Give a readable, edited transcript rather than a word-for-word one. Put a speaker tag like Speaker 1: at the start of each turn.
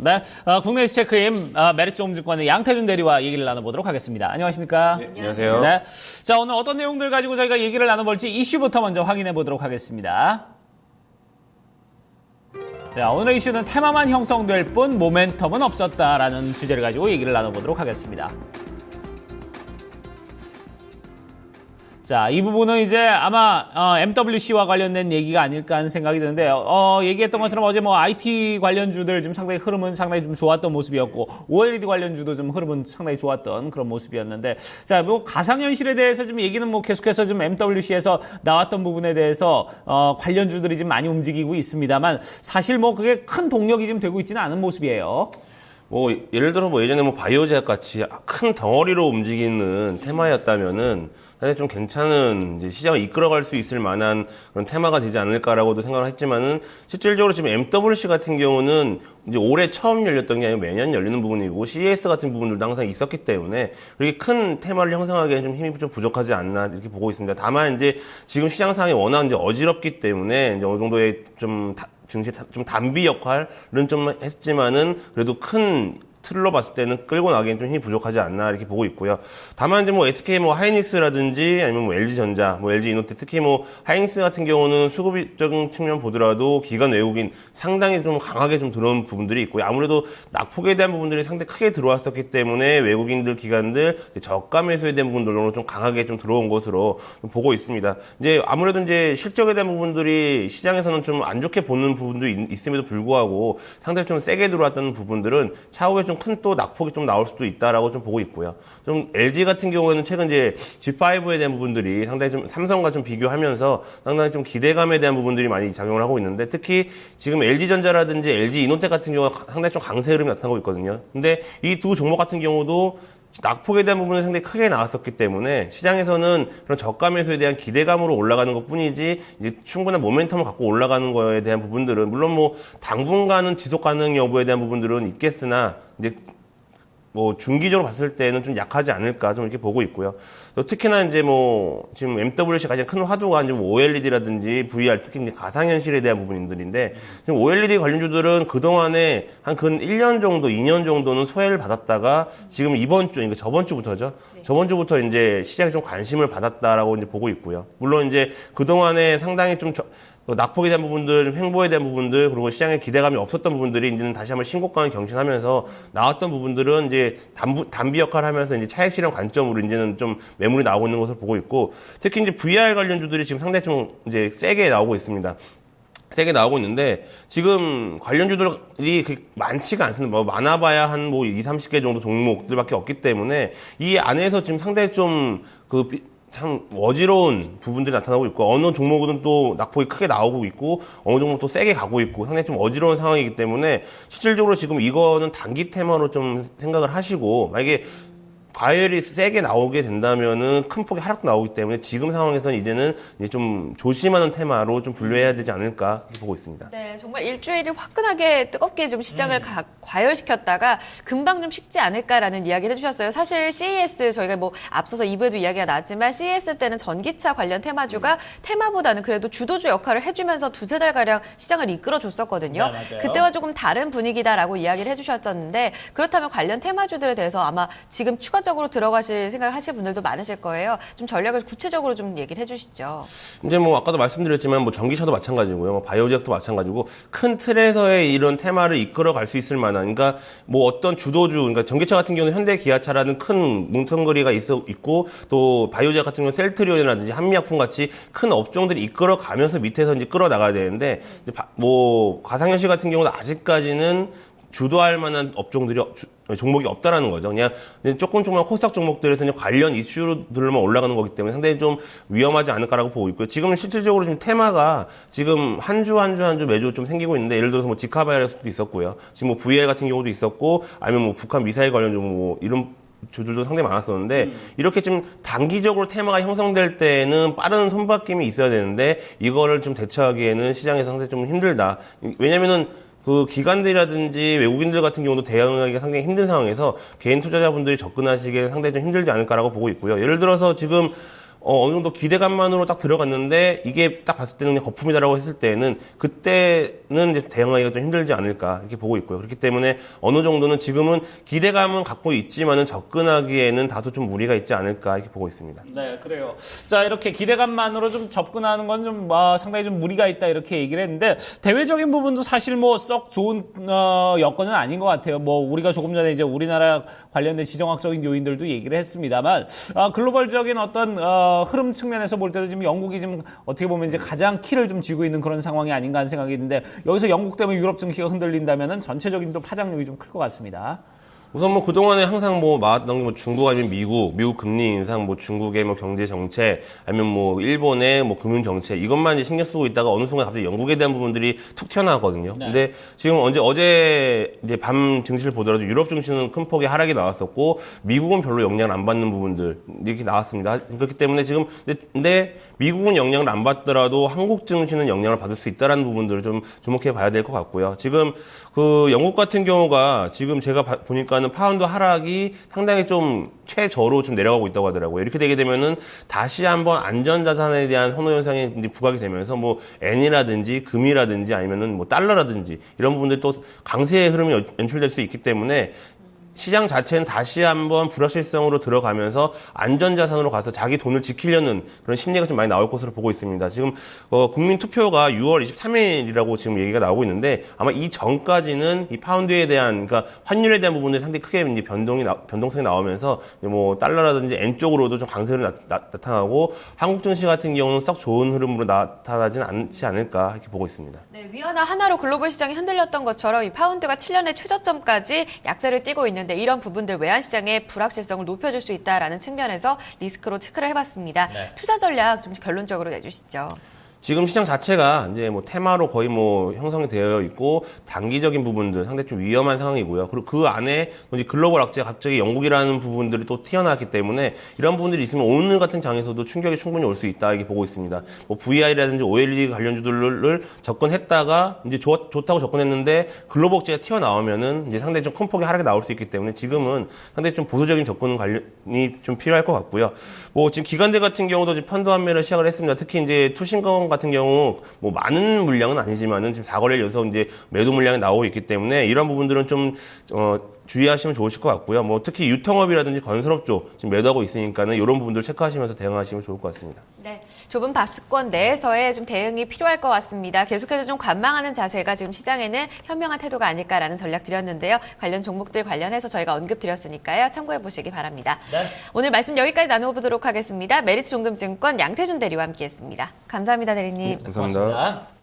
Speaker 1: 네, 국내 시체크임 메리츠홈증권의 양태준 대리와 얘기를 나눠보도록 하겠습니다. 안녕하십니까?
Speaker 2: 네, 안녕하세요.
Speaker 1: 네, 자 오늘 어떤 내용들 가지고 저희가 얘기를 나눠볼지 이슈부터 먼저 확인해 보도록 하겠습니다. 자, 오늘의 이슈는 테마만 형성될 뿐 모멘텀은 없었다라는 주제를 가지고 얘기를 나눠보도록 하겠습니다. 자, 이 부분은 이제 아마 MWC와 관련된 얘기가 아닐까 하는 생각이 드는데 얘기했던 것처럼 어제 뭐 IT 관련주들 좀 상당히 흐름은 상당히 좀 좋았던 모습이었고 OLED 관련주도 좀 흐름은 상당히 좋았던 그런 모습이었는데 자, 뭐 가상현실에 대해서 좀 얘기는 뭐 계속해서 좀 MWC에서 나왔던 부분에 대해서 관련주들이 좀 많이 움직이고 있습니다만 사실 뭐 그게 큰 동력이 좀 되고 있지는 않은 모습이에요.
Speaker 2: 뭐 예를 들어 뭐 예전에 뭐 바이오제약 같이 큰 덩어리로 움직이는 테마였다면은 사실 좀 괜찮은 이제 시장을 이끌어갈 수 있을 만한 그런 테마가 되지 않을까라고도 생각을 했지만은 실질적으로 지금 MWC 같은 경우는 이제 올해 처음 열렸던 게 아니고 매년 열리는 부분이고 CES 같은 부분들도 항상 있었기 때문에 그렇게 큰 테마를 형성하기에는 좀 힘이 좀 부족하지 않나 이렇게 보고 있습니다. 다만 이제 지금 시장 상황이 워낙 이제 어지럽기 때문에 이제 어느 정도의 좀 증시 좀 단비 역할은 좀 했지만은 그래도 큰 틀로 봤을 때는 끌고 나기엔 좀 힘이 부족하지 않나 이렇게 보고 있고요. 다만 이제 뭐 SK 뭐 하이닉스라든지 아니면 뭐 LG전자, 뭐 LG이노텍 특히 뭐 하이닉스 같은 경우는 수급적인 측면 보더라도 기관 외국인 상당히 좀 강하게 좀 들어온 부분들이 있고요. 아무래도 낙폭에 대한 부분들이 상당히 크게 들어왔었기 때문에 외국인들 기관들 저가 매수에 대한 부분들로 좀 강하게 좀 들어온 것으로 좀 보고 있습니다. 이제 아무래도 이제 실적에 대한 부분들이 시장에서는 좀 안 좋게 보는 부분도 있음에도 불구하고 상당히 좀 세게 들어왔던 부분들은 차후에 좀 큰 또 낙폭이 좀 나올 수도 있다라고 좀 보고 있고요. 좀 LG 같은 경우에는 최근 이제 G5에 대한 부분들이 상당히 좀 삼성과 좀 비교하면서 상당히 좀 기대감에 대한 부분들이 많이 작용을 하고 있는데 특히 지금 LG전자라든지 LG이노텍 같은 경우가 상당히 좀 강세 흐름이 나타나고 있거든요. 근데 이 두 종목 같은 경우도 낙폭에 대한 부분은 상당히 크게 나왔었기 때문에 시장에서는 그런 저가 매수에 대한 기대감으로 올라가는 것 뿐이지 이제 충분한 모멘텀을 갖고 올라가는 거에 대한 부분들은 물론 뭐 당분간은 지속 가능 여부에 대한 부분들은 있겠으나 이제 뭐 중기적으로 봤을 때는 좀 약하지 않을까 좀 이렇게 보고 있고요. 또 특히나 이제 뭐 지금 MWC 가장 큰 화두가 이제 뭐 OLED라든지 VR 특히 이제 가상현실에 대한 부분들인데 지금 OLED 관련주들은 그 동안에 한 근 1년 정도, 2년 정도는 소외를 받았다가 지금 이번 주, 그러니까 저번 주부터죠. 네. 저번 주부터 이제 시장에 좀 관심을 받았다라고 이제 보고 있고요. 물론 이제 그 동안에 상당히 좀 낙폭에 대한 부분들, 횡보에 대한 부분들, 그리고 시장에 기대감이 없었던 부분들이 이제는 다시 한번 신고가를 경신하면서 나왔던 부분들은 이제 단비 역할을 하면서 이제 차익 실현 관점으로 이제는 좀 매물이 나오고 있는 것을 보고 있고, 특히 이제 VR 관련주들이 지금 상당히 좀 이제 세게 나오고 있습니다. 세게 나오고 있는데, 지금 관련주들이 많지가 않습니다. 뭐, 많아봐야 한 뭐 20, 30개 정도 종목들밖에 없기 때문에, 이 안에서 지금 상당히 좀 참 어지러운 부분들이 나타나고 있고 어느 종목은 또 낙폭이 크게 나오고 있고 어느 종목은 또 세게 가고 있고 상당히 좀 어지러운 상황이기 때문에 실질적으로 지금 이거는 단기 테마로 좀 생각을 하시고 만약에 과열이 세게 나오게 된다면은 큰 폭의 하락도 나오기 때문에 지금 상황에서는 이제는 이제 좀 조심하는 테마로 좀 분류해야 되지 않을까 보고 있습니다.
Speaker 3: 네, 정말 일주일이 화끈하게 뜨겁게 좀 시장을 과열시켰다가 금방 좀 식지 않을까라는 이야기를 해주셨어요. 사실 CES 저희가 뭐 앞서서 2부에도 이야기가 나왔지만 CES 때는 전기차 관련 테마주가 테마보다는 그래도 주도주 역할을 해주면서 두세 달가량 시장을 이끌어줬었거든요.
Speaker 1: 네,
Speaker 3: 그때와 조금 다른 분위기다라고 이야기를 해주셨었는데 그렇다면 관련 테마주들에 대해서 아마 지금 추가적으로 들어가실 생각을 하실 분들도 많으실 거예요. 좀 전략을 구체적으로 좀 얘기를 해주시죠.
Speaker 2: 이제 뭐 아까도 말씀드렸지만 뭐 전기차도 마찬가지고요. 뭐 바이오제약도 마찬가지고 큰 틀에서의 이런 테마를 이끌어 갈 수 있을 만한 그러니까 뭐 어떤 주도주 그러니까 전기차 같은 경우는 현대 기아차라는 큰 뭉텅거리가 있고 또 바이오제약 같은 경우는 셀트리온이라든지 한미약품 같이 큰 업종들이 이끌어 가면서 밑에서 이제 끌어 나가야 되는데 이제 뭐 가상현실 같은 경우는 아직까지는 주도할 만한 업종들이 종목이 없다라는 거죠. 그냥 조금만 코스닥 종목들에서 관련 이슈들만 올라가는 거기 때문에 상당히 좀 위험하지 않을까라고 보고 있고요. 지금은 실질적으로 지금 테마가 지금 한 주 매주 좀 생기고 있는데 예를 들어서 뭐 지카바이러스도 있었고요. 지금 뭐 VR 같은 경우도 있었고 아니면 뭐 북한 미사일 관련 뭐 이런 주들도 상당히 많았었는데 이렇게 좀 단기적으로 테마가 형성될 때는 빠른 손바뀜이 있어야 되는데 이거를 좀 대처하기에는 시장에서 상당히 좀 힘들다. 왜냐면은 그 기관들이라든지 외국인들 같은 경우도 대응하기가 상당히 힘든 상황에서 개인 투자자분들이 접근하시기에 상당히 좀 힘들지 않을까라고 보고 있고요. 예를 들어서 지금 어느 정도 기대감만으로 딱 들어갔는데 이게 딱 봤을 때는 그냥 거품이다라고 했을 때는 그때는 이제 대응하기가 좀 힘들지 않을까 이렇게 보고 있고요. 그렇기 때문에 어느 정도는 지금은 기대감은 갖고 있지만은 접근하기에는 다소 좀 무리가 있지 않을까 이렇게 보고 있습니다.
Speaker 1: 네, 그래요. 자, 이렇게 기대감만으로 좀 접근하는 건 좀 상당히 좀 무리가 있다 이렇게 얘기를 했는데 대외적인 부분도 사실 뭐 썩 좋은 여건은 아닌 것 같아요. 뭐 우리가 조금 전에 이제 우리나라 관련된 지정학적인 요인들도 얘기를 했습니다만 글로벌적인 어떤 흐름 측면에서 볼 때도 지금 영국이 지금 어떻게 보면 이제 가장 키를 좀 쥐고 있는 그런 상황이 아닌가 하는 생각이 있는데 여기서 영국 때문에 유럽 증시가 흔들린다면은 전체적인 또 파장력이 좀 클 것 같습니다.
Speaker 2: 우선 뭐 그동안에 항상 뭐 나왔던 게 뭐 중국 아니면 미국 금리 인상, 뭐 중국의 뭐 경제 정책, 아니면 뭐 일본의 뭐 금융 정책 이것만 이제 신경 쓰고 있다가 어느 순간 갑자기 영국에 대한 부분들이 툭 튀어나왔거든요.
Speaker 1: 네.
Speaker 2: 근데 지금 어제 이제 밤 증시를 보더라도 유럽 증시는 큰 폭의 하락이 나왔었고 미국은 별로 영향을 안 받는 부분들 이렇게 나왔습니다. 그렇기 때문에 지금 근데 미국은 영향을 안 받더라도 한국 증시는 영향을 받을 수 있다라는 부분들을 좀 주목해 봐야 될 것 같고요. 지금 그 영국 같은 경우가 지금 제가 보니까는 파운드 하락이 상당히 좀 최저로 좀 내려가고 있다고 하더라고요. 이렇게 되게 되면은 다시 한번 안전자산에 대한 선호 현상이 이제 부각이 되면서 뭐 엔이라든지 금이라든지 아니면은 뭐 달러라든지 이런 부분들이 또 강세의 흐름이 연출될 수 있기 때문에 시장 자체는 다시 한번 불확실성으로 들어가면서 안전자산으로 가서 자기 돈을 지키려는 그런 심리가 좀 많이 나올 것으로 보고 있습니다. 지금 국민투표가 6월 23일이라고 지금 얘기가 나오고 있는데 아마 이 전까지는 이 파운드에 대한 그러니까 환율에 대한 부분들이 상당히 크게 이제 변동성이 나오면서 뭐 달러라든지 엔 쪽으로도 좀 강세로 나타나고 한국 증시 같은 경우는 썩 좋은 흐름으로 나타나지는 않지 않을까 이렇게 보고 있습니다.
Speaker 3: 네, 위안화 하나로 글로벌 시장이 흔들렸던 것처럼 이 파운드가 7년의 최저점까지 약세를 띄고 있는데 이런 부분들 외환시장의 불확실성을 높여줄 수 있다라는 측면에서 리스크로 체크를 해봤습니다.
Speaker 1: 네.
Speaker 3: 투자 전략 좀 결론적으로 내주시죠.
Speaker 2: 지금 시장 자체가 이제 뭐 테마로 거의 뭐 형성이 되어 있고 단기적인 부분들 상당히 좀 위험한 상황이고요. 그리고 그 안에 이제 글로벌 악재가 갑자기 영국이라는 부분들이 또 튀어나왔기 때문에 이런 부분들이 있으면 오늘 같은 장에서도 충격이 충분히 올 수 있다 이렇게 보고 있습니다. 뭐 VI라든지 OLED 관련주들을 접근했다가 이제 좋다고 접근했는데 글로벌 악재가 튀어나오면은 이제 상당히 좀 큰 폭의 하락이 나올 수 있기 때문에 지금은 상당히 좀 보수적인 접근 관련이 좀 필요할 것 같고요. 뭐 지금 기관들 같은 경우도 지금 펀드 환매를 시작을 했습니다. 특히 이제 투신권 같은 경우 뭐 많은 물량은 아니지만은 지금 4거래일 연속 이제 매도 물량이 나오고 있기 때문에 이런 부분들은 좀 주의하시면 좋으실 것 같고요. 뭐 특히 유통업이라든지 건설업 쪽 지금 매도하고 있으니까는 이런 부분들 체크하시면서 대응하시면 좋을 것 같습니다.
Speaker 3: 네, 좁은 박스권 내에서의 좀 대응이 필요할 것 같습니다. 계속해서 좀 관망하는 자세가 지금 시장에는 현명한 태도가 아닐까라는 전략 드렸는데요. 관련 종목들 관련해서 저희가 언급 드렸으니까요. 참고해 보시기 바랍니다.
Speaker 1: 네.
Speaker 3: 오늘 말씀 여기까지 나누어보도록 하겠습니다. 메리츠 종금증권 양태준 대리와 함께했습니다. 감사합니다, 대리님.
Speaker 2: 감사합니다.
Speaker 1: 고맙습니다.